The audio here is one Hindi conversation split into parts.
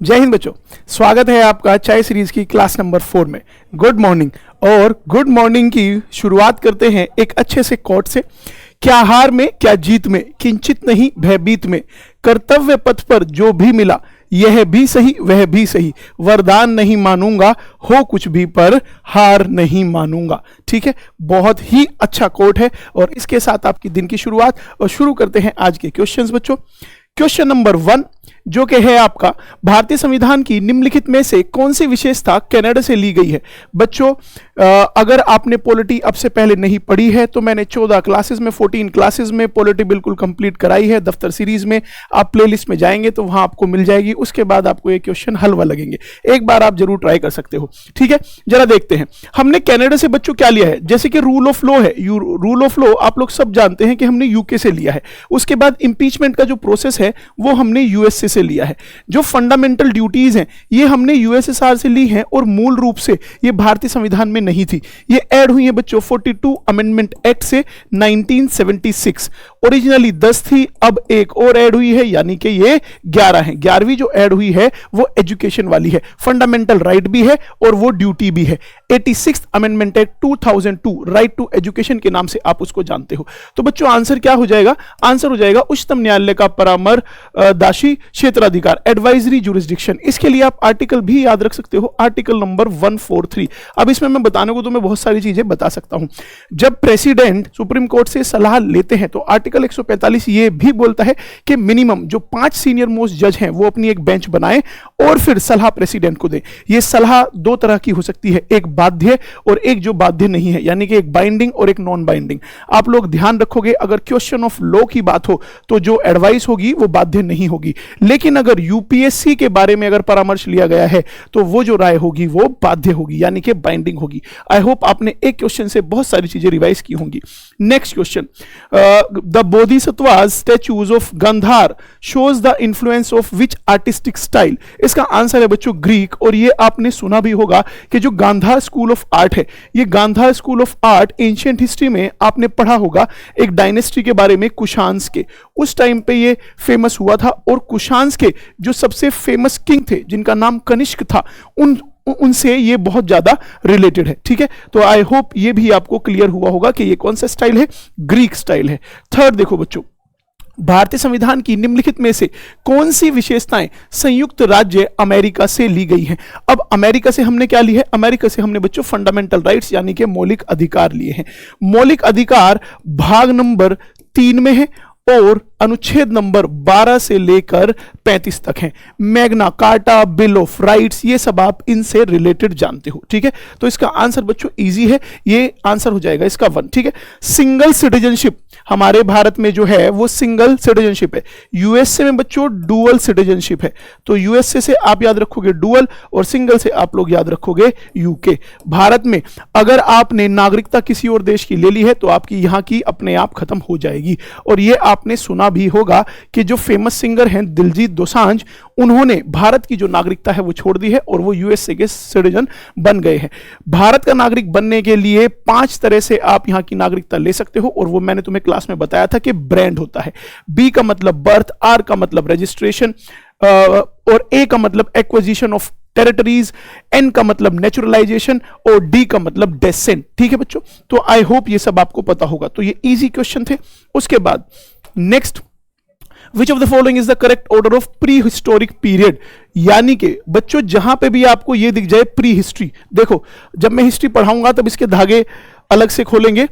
जय हिंद बच्चों, स्वागत है आपका चाय सीरीज की क्लास नंबर 4 में। Good morning. और गुड मॉर्निंग की शुरुआत करते हैं एक अच्छे से कोट से। क्या हार में क्या जीत में, किंचित नहीं भयभीत में, कर्तव्य पथ पर जो भी मिला यह भी सही वह भी सही, वरदान नहीं मानूंगा हो कुछ भी पर हार नहीं मानूंगा। ठीक है, बहुत ही अच्छा कोट है और इसके साथ आपकी दिन की शुरुआत। और शुरू करते हैं आज के क्वेश्चंस बच्चों। क्वेश्चन नंबर 1 जो कि है आपका, भारतीय संविधान की निम्नलिखित में से कौन सी विशेषता कनाडा से ली गई है। बच्चों अगर आपने पॉलिटी अब से पहले नहीं पढ़ी है तो मैंने 14 क्लासेस में 14 क्लासेस में पॉलिटी बिल्कुल कंप्लीट कराई है। दफ्तर सीरीज में आप प्लेलिस्ट में जाएंगे तो वहां आपको मिल जाएगी। उसके बाद आपको ये क्वेश्चन हलवा लगेंगे, एक बार आप जरूर ट्राई कर सकते हो। ठीक है, जरा देखते हैं हमने कनाडा से बच्चों क्या लिया है। जैसे कि रूल ऑफ लॉ है, रूल ऑफ लॉ आप लोग सब जानते हैं कि हमने यूके से लिया है। उसके बाद इंपीचमेंट का जो प्रोसेस है वो हमने यूएसए से लिया है। जो फंडामेंटल ड्यूटीज हैं ये हमने यूएसएसआर से ली हैं और मूल रूप से ये भारतीय संविधान में नहीं थी। ये ऐड हुई है बच्चों 42 अमेंडमेंट एक्ट से 1976। ओरिजिनली 10 थी, अब एक और ऐड हुई है यानी कि ये 11 है। 11वीं जो ऐड हुई है वो एजुकेशन वाली है, फंडामेंटल राइट भी है और वो ड्यूटी भी है। 86 amendment act 2002 right to education के नाम से आप उसको जानते हो। तो बच्चों आंसर क्या हो जाएगा? आंसर हो जाएगा उच्चतम न्यायालय का परामर्शदायी क्षेत्राधिकार, एडवाइजरी जुरिस्डिक्शन। इसके लिए आप आर्टिकल भी याद रख सकते हो, आर्टिकल नंबर 143। अब इसमें मैं बताने को तो मैं बहुत सारी चीजें बता सकता हूं। जब प्रेसिडेंट सुप्रीम कोर्ट से सलाह लेते हैं तो आर्टिकल 145 ये भी बोलता है कि मिनिमम जो 5 सीनियर मोस्ट जज हैं वो अपनी एक बेंच बनाए और फिर सलाह प्रेसिडेंट को दें। ये सलाह दो तरह की हो सकती है, एक बाध्य और एक जो बाध्य नहीं है, यानी कि एक बाइंडिंग और एक नॉन बाइंडिंग। आप लोग ध्यान रखोगे अगर क्वेश्चन ऑफ लॉ की बात हो तो जो एडवाइस होगी वो बाध्य नहीं होगी, लेकिन अगर यूपीएससी के बारे में अगर परामर्श लिया गया है तो वो जो राय होगी वो बाध्य होगी यानी कि बाइंडिंग होगी। आई होप आपने एक क्वेश्चन से बहुत सारी चीजें रिवाइज की होंगी। Next question, the bodhisattvas statues of Gandhara shows the influence of which artistic style. इसका आंसर है बच्चों ग्रीक। और ये आपने सुना भी होगा कि जो गांधार स्कूल ऑफ आर्ट है, ये Gandhara school of art ancient history में आपने पढ़ा होगा एक डायनेस्टी के बारे में, कुशांस के। उस टाइम पे ये फेमस हुआ था और कुशांस के जो सबसे फेमस किंग थे जिनका नाम कनिष्क था उनसे ये बहुत ज्यादा रिलेटेड है। ठीक है, तो आई होप ये भी आपको क्लियर हुआ होगा कि ये कौन सा स्टाइल है, ग्रीक स्टाइल है। थर्ड देखो बच्चों, भारतीय संविधान की निम्नलिखित में से कौन सी विशेषताएं संयुक्त राज्य अमेरिका से ली गई हैं। अब अमेरिका से हमने क्या ली है? अमेरिका से हमने बच्चों फंडामेंटल राइट्स यानी कि मौलिक अधिकार लिए हैं। मौलिक अधिकार भाग नंबर 3 में है और अनुच्छेद नंबर 12 से लेकर 35 तक है। Magna carta, bill of rights, ये सब आप इनसे रिलेटेड जानते हो। ठीक है, तो इसका आंसर बच्चों इजी है, ये आंसर हो जाएगा इसका 1। ठीक है, सिंगल सिटीजनशिप हमारे भारत में जो है वो सिंगल सिटीजनशिप है। यूएसए में बच्चों डुअल सिटीजनशिप है। तो यूएसए से आप याद रखोगे डुअल और सिंगल से आप लोग याद रखोगे यूके। भारत में अगर आपने नागरिकता किसी और देश की ले ली है तो आपकी यहां की अपने आप खत्म हो जाएगी। और ये आपने सुना भी होगा कि जो फेमस सिंगर हैं दिलजीत दोसांझ, उन्होंने भारत की जो नागरिकता है वो छोड़ दी है और वो यूएसए के सिटीजन बन गए हैं। भारत का नागरिक बनने के लिए 5 तरह से आप यहां की नागरिकता ले सकते हो और वो मैंने तुम्हें क्लास में बताया था कि ब्रांड होता है। बी का मतलब बर्थ, आर का मतलब रजिस्ट्रेशन और ए का मतलब एक्विजिशन ऑफ टेरिटरीज, एन का मतलब नेचुरलाइजेशन और डी का मतलब डेसेंट। ठीक है बच्चों, तो आई होप ये सब आपको पता होगा। तो ये इजी क्वेश्चन थे। उसके बाद next, which of the following is the correct order of pre historic period. यानी कि बच्चों जहां पे भी आपको ये दिख जाए प्री हिस्ट्री, देखो जब मैं हिस्ट्री पढ़ाऊंगा तब इसके धागे अलग से खोलेंगे।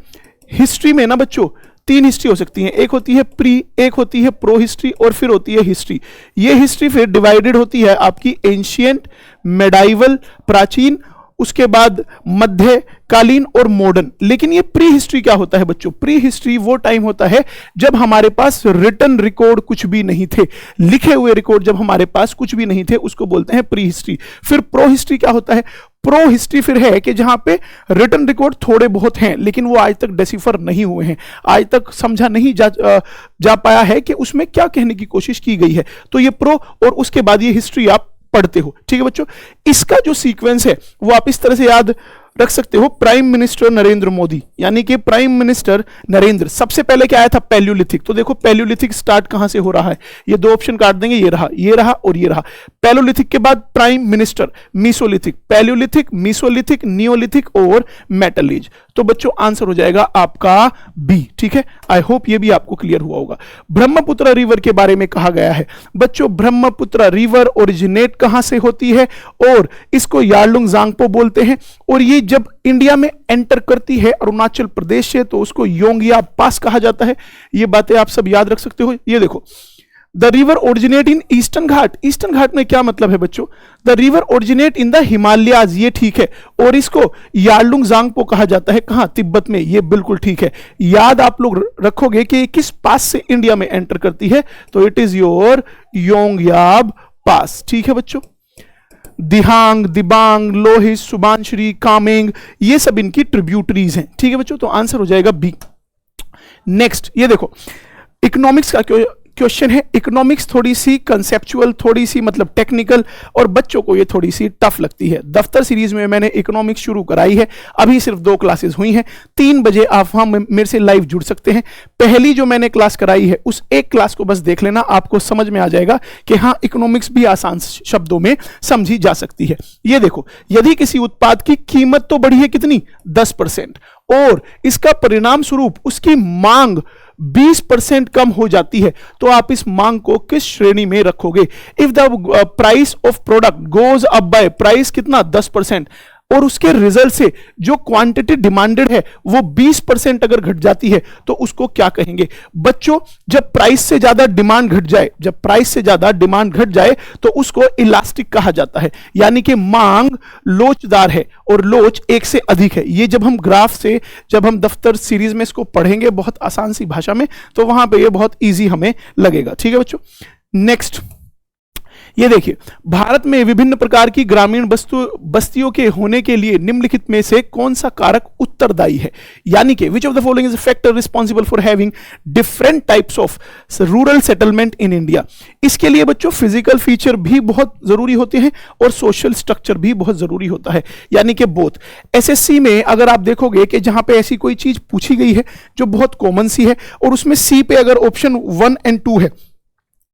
हिस्ट्री में ना बच्चों 3 हिस्ट्री हो सकती है, एक होती है प्री, एक होती है प्रो हिस्ट्री और फिर होती है हिस्ट्री। ये हिस्ट्री फिर डिवाइडेड होती है आपकी एंशियंट, मेडाइवल प्राचीन, उसके बाद मध्यकालीन और मॉडर्न। लेकिन ये प्री हिस्ट्री क्या होता है बच्चों? प्री हिस्ट्री वो टाइम होता है जब हमारे पास रिटन रिकॉर्ड कुछ भी नहीं थे, लिखे हुए रिकॉर्ड जब हमारे पास कुछ भी नहीं थे उसको बोलते हैं प्री हिस्ट्री। फिर प्रो हिस्ट्री क्या होता है? प्रो हिस्ट्री फिर है कि जहां पे रिटन रिकॉर्ड थोड़े बहुत हैं लेकिन वो आज तक डेसिफर नहीं हुए हैं, आज तक समझा नहीं जा पाया है कि उसमें क्या कहने की कोशिश की गई है। तो ये प्रो, और उसके बाद ये हिस्ट्री आप पढ़ते हो। ठीक है बच्चों, इसका जो सीक्वेंस है वो आप इस तरह से याद रख सकते हो। प्राइम मिनिस्टर नरेंद्र मोदी, यानी कि प्राइम मिनिस्टर नरेंद्र, सबसे पहले क्या आया था? पैलियोलिथिक। तो देखो पैलियोलिथिक स्टार्ट कहां से हो रहा है, ये 2 ऑप्शन काट देंगे, ये रहा और ये रहा। पैलोलिथिक के बाद prime minister, Mesolithic, Palaeolithic, Mesolithic, Neolithic और मेटल एज। तो बच्चों आंसर हो जाएगा आपका बी। ठीक है, आई होप ये भी आपको क्लियर हुआ होगा। ब्रह्मपुत्र रिवर के बारे में कहा गया है बच्चों, ब्रह्मपुत्र रिवर ओरिजिनेट कहां से होती है और इसको यार्लुंग जांगपो बोलते हैं, और ये जब इंडिया में एंटर करती है अरुणाचल प्रदेश से तो उसको योंगिया पास कहा जाता है। ये बातें आप सब याद रख सकते हो। ये देखो, the river originate in Eastern Ghat. Eastern Ghat में क्या मतलब है बच्चों? The river originate in the Himalayas, ये ठीक है, और इसको यार्लुंग जांगपो कहा जाता है। कहां? तिब्बत में। ये बिल्कुल ठीक है। याद आप लोग रखोगे कि किस पास से इंडिया में एंटर करती है, तो इट इज योर योंगयाब पास। ठीक है बच्चों, दिहांग, दिबांग, लोहित, सुबानश्री, कामेंग, ये सब इनकी ट्रिब्यूटरीज हैं। ठीक है बच्चों, तो आंसर हो जाएगा बी। नेक्स्ट ये देखो, इकोनॉमिक्स का क्वेश्चन है। इकोनॉमिक्स थोड़ी सी कंसेप्चुअल, थोड़ी सी मतलब टेक्निकल, और बच्चों को ये थोड़ी सी टफ लगती है। दफ्तर सीरीज में मैंने इकोनॉमिक्स शुरू कराई है, अभी सिर्फ 2 क्लासेस हुई हैं। 3 बजे आप वहां मेरे से लाइव जुड़ सकते हैं। पहली जो मैंने क्लास कराई है उस एक क्लास को बस देख लेना, आपको समझ में आ जाएगा कि हाँ, इकोनॉमिक्स भी आसान शब्दों में समझी जा सकती है। ये देखो, यदि किसी उत्पाद की कीमत तो बढ़ी है कितनी? 10%, और इसका परिणाम स्वरूप उसकी मांग 20% कम हो जाती है, तो आप इस मांग को किस श्रेणी में रखोगे? If the price of product goes up by, price कितना? 10%, और उसके रिजल्ट से जो क्वांटिटी डिमांडेड है वो 20% अगर घट जाती है तो उसको क्या कहेंगे? बच्चों, जब प्राइस से ज्यादा डिमांड घट जाए, जब प्राइस से ज्यादा डिमांड घट जाए तो उसको इलास्टिक कहा जाता है, यानी कि मांग लोचदार है और लोच 1 से अधिक है। ये जब हम ग्राफ से, जब हम दफ्तर सीरीज में इसको पढ़ेंगे बहुत आसान सी भाषा में, तो वहां पे ये बहुत ईजी हमें लगेगा। ठीक है बच्चों, नेक्स्ट ये देखिए, भारत में विभिन्न प्रकार की ग्रामीण बस्तियों के होने के लिए निम्नलिखित में से कौन सा कारक उत्तरदायी है? यानी कि which of the following is a factor responsible for having different types of rural settlement in India. इसके लिए बच्चों फिजिकल फीचर भी बहुत जरूरी होते हैं और सोशल स्ट्रक्चर भी बहुत जरूरी होता है, यानी कि बोथ। एसएससी में अगर आप देखोगे कि जहां पे ऐसी कोई चीज पूछी गई है जो बहुत कॉमन सी है और उसमें सी पे अगर ऑप्शन 1 और 2 है,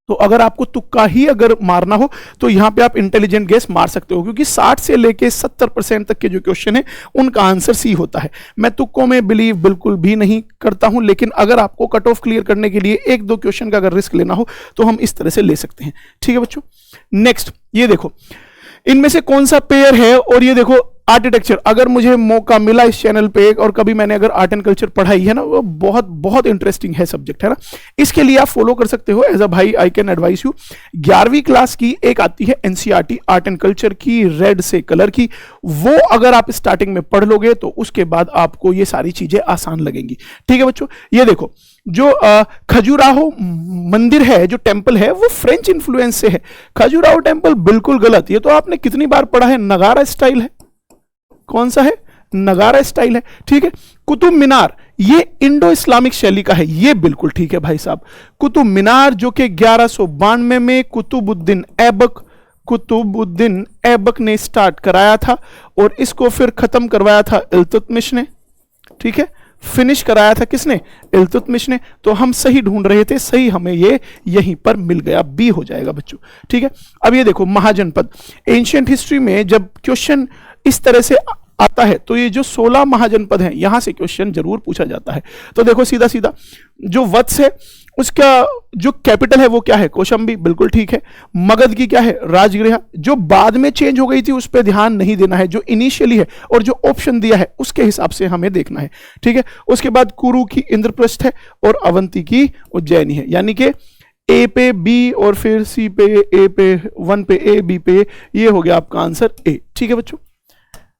तो अगर आपको तुक्का ही अगर मारना हो तो यहां पे आप इंटेलिजेंट गेस मार सकते हो, क्योंकि 60 से लेके 70% तक के जो क्वेश्चन है उनका आंसर सी होता है। मैं तुक्कों में बिलीव बिल्कुल भी नहीं करता हूं, लेकिन अगर आपको कट ऑफ क्लियर करने के लिए 1-2 क्वेश्चन का अगर रिस्क लेना हो तो हम इस तरह से ले सकते हैं। ठीक है बच्चों, नेक्स्ट ये देखो, इनमें से कौन सा पेयर है? और ये देखो आर्किटेक्चर, अगर मुझे मौका मिला इस चैनल पे और कभी मैंने अगर आर्ट एंड कल्चर पढ़ाई है ना, वो बहुत बहुत इंटरेस्टिंग है सब्जेक्ट, है ना। इसके लिए आप फॉलो कर सकते हो एज अ भाई, आई कैन एडवाइस यू। 11वीं क्लास की एक आती है एनसीईआरटी आर्ट एंड कल्चर की, रेड से कलर की, वो अगर आप स्टार्टिंग में पढ़ लोगे तो उसके बाद आपको ये सारी चीजें आसान लगेंगी। ठीक है बच्चों, ये देखो जो खजुराहो मंदिर है, जो टेंपल है, वो फ्रेंच इन्फ्लुएंस से है। खजुराहो टेंपल बिल्कुल गलत, ये तो आपने कितनी बार पढ़ा है, नगारा स्टाइल है। कौन सा है? नगारा स्टाइल है। ठीक है, कुतुब मीनार ये इंडो इस्लामिक शैली का है, ये बिल्कुल ठीक है भाई साहब। कुतुब मीनार जो कि 1192 में कुतुबुद्दीन ऐबक ने स्टार्ट कराया था और इसको फिर खत्म करवाया था इल्तुतमिश ने। ठीक है, फिनिश कराया था किसने? इल्तुतमिश ने। तो हम सही ढूंढ रहे थे, सही हमें ये यहीं पर मिल गया, बी हो जाएगा बच्चों। ठीक है, अब ये देखो महाजनपद, एंशिएंट हिस्ट्री में जब क्वेश्चन इस तरह से आता है तो ये जो 16 महाजनपद हैं यहां से क्वेश्चन जरूर पूछा जाता है। तो देखो सीधा सीधा जो वत्स है उसका जो कैपिटल है वो क्या है? कौशाम्बी, बिल्कुल ठीक है। मगध की क्या है? राजगृह। जो बाद में चेंज हो गई थी उस पर ध्यान नहीं देना है, जो इनिशियली है और जो ऑप्शन दिया है उसके हिसाब से हमें देखना है। ठीक है, उसके बाद कुरु की इंद्रप्रस्थ है और अवंती की उज्जैनी है, यानी कि ए पे बी और फिर सी पे ए पे 1 पे ए बी पे, ये हो गया आपका आंसर ए। ठीक है बच्चों,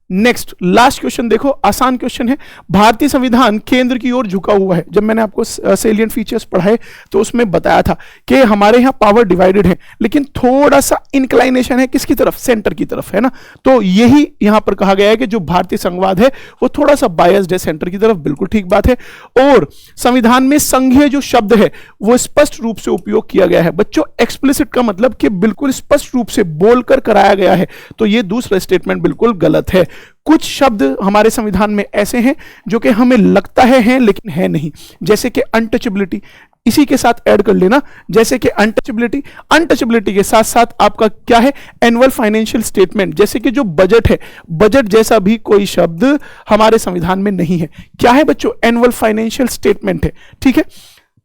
नेक्स्ट लास्ट क्वेश्चन देखो, आसान क्वेश्चन है। भारतीय संविधान केंद्र की ओर झुका हुआ है। जब मैंने आपको सेलिएंट फीचर्स पढ़ाए तो उसमें बताया था कि हमारे यहाँ पावर डिवाइडेड है, लेकिन थोड़ा सा इंक्लाइनेशन है किसकी तरफ? सेंटर की तरफ, है ना। तो यही यहां पर कहा गया है कि जो भारतीय संघवाद है वो थोड़ा सा बायस्ड है सेंटर की तरफ, बिल्कुल ठीक बात है। और संविधान में संघीय जो शब्द है वो स्पष्ट रूप से उपयोग किया गया है। बच्चों एक्सप्लिसिट का मतलब कि बिल्कुल स्पष्ट रूप से बोलकर कराया गया है, तो ये दूसरा स्टेटमेंट बिल्कुल गलत है। कुछ शब्द हमारे संविधान में ऐसे हैं जो कि हमें लगता है हैं लेकिन है नहीं, जैसे कि अनटचेबिलिटी, इसी के साथ ऐड कर लेना, जैसे कि अनटचेबिलिटी, अनटचेबिलिटी के साथ साथ आपका क्या है, एनुअल फाइनेंशियल स्टेटमेंट, जैसे कि जो बजट है, बजट जैसा भी कोई शब्द हमारे संविधान में नहीं है। क्या है बच्चों, एनुअल फाइनेंशियल स्टेटमेंट है, ठीक है।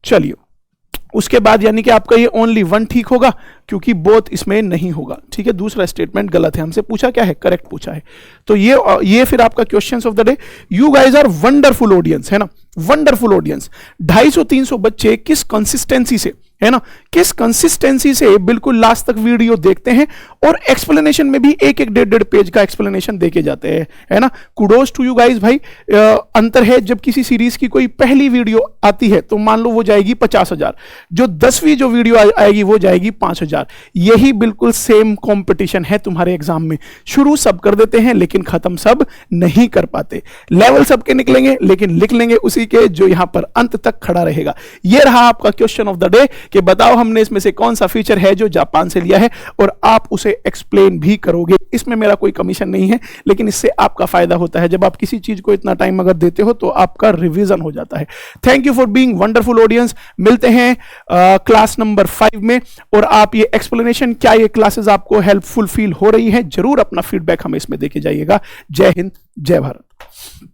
चलिए उसके बाद यानी कि आपका ये ओनली वन ठीक होगा, क्योंकि बोथ इसमें नहीं होगा, ठीक है। दूसरा स्टेटमेंट गलत है, हमसे पूछा क्या है, करेक्ट पूछा है। तो ये फिर आपका questions of the day. You guys are wonderful audience, है ना, वंडरफुल ऑडियंस। 250-300 बच्चे किस कंसिस्टेंसी से, है ना, किस कंसिस्टेंसी से बिल्कुल लास्ट तक वीडियो देखते हैं और एक्सप्लेनेशन में भी एक एक 1.5 पेज का एक्सप्लेनेशन देके जाते हैं, है ना। कुडोज टू यू गाइज भाई। अंतर है जब किसी सीरीज की कोई पहली वीडियो आती है तो मान लो वो जाएगी 50,000, जो 10वीं जो वीडियो आएगी वो जाएगी 5,000। यही बिल्कुल सेम कंपटीशन है तुम्हारे एग्जाम में। शुरू सब कर देते हैं लेकिन खत्म सब नहीं कर पाते। लेवल सबके निकलेंगे लेकिन लिख लेंगे उसी के जो यहां पर अंत तक खड़ा रहेगा। यह रहा आपका क्वेश्चन ऑफ द डे कि बताओ हमने इसमें से कौन सा फीचर है जो जापान से लिया है और आप उसे एक्सप्लेन भी करोगे। इसमें मेरा कोई कमीशन नहीं है, लेकिन इससे आपका फायदा होता है। जब आप किसी चीज को इतना टाइम अगर देते हो तो आपका रिवीजन हो जाता है। Thank you for being wonderful audience. मिलते हैं क्लास नंबर 5 में। और आप ये एक्सप्लेनेशन, क्या ये क्लासेस आपको हेल्पफुल फील हो रही है, जरूर अपना फीडबैक हमें इसमें देके जाइएगा। जय हिंद, जय भारत।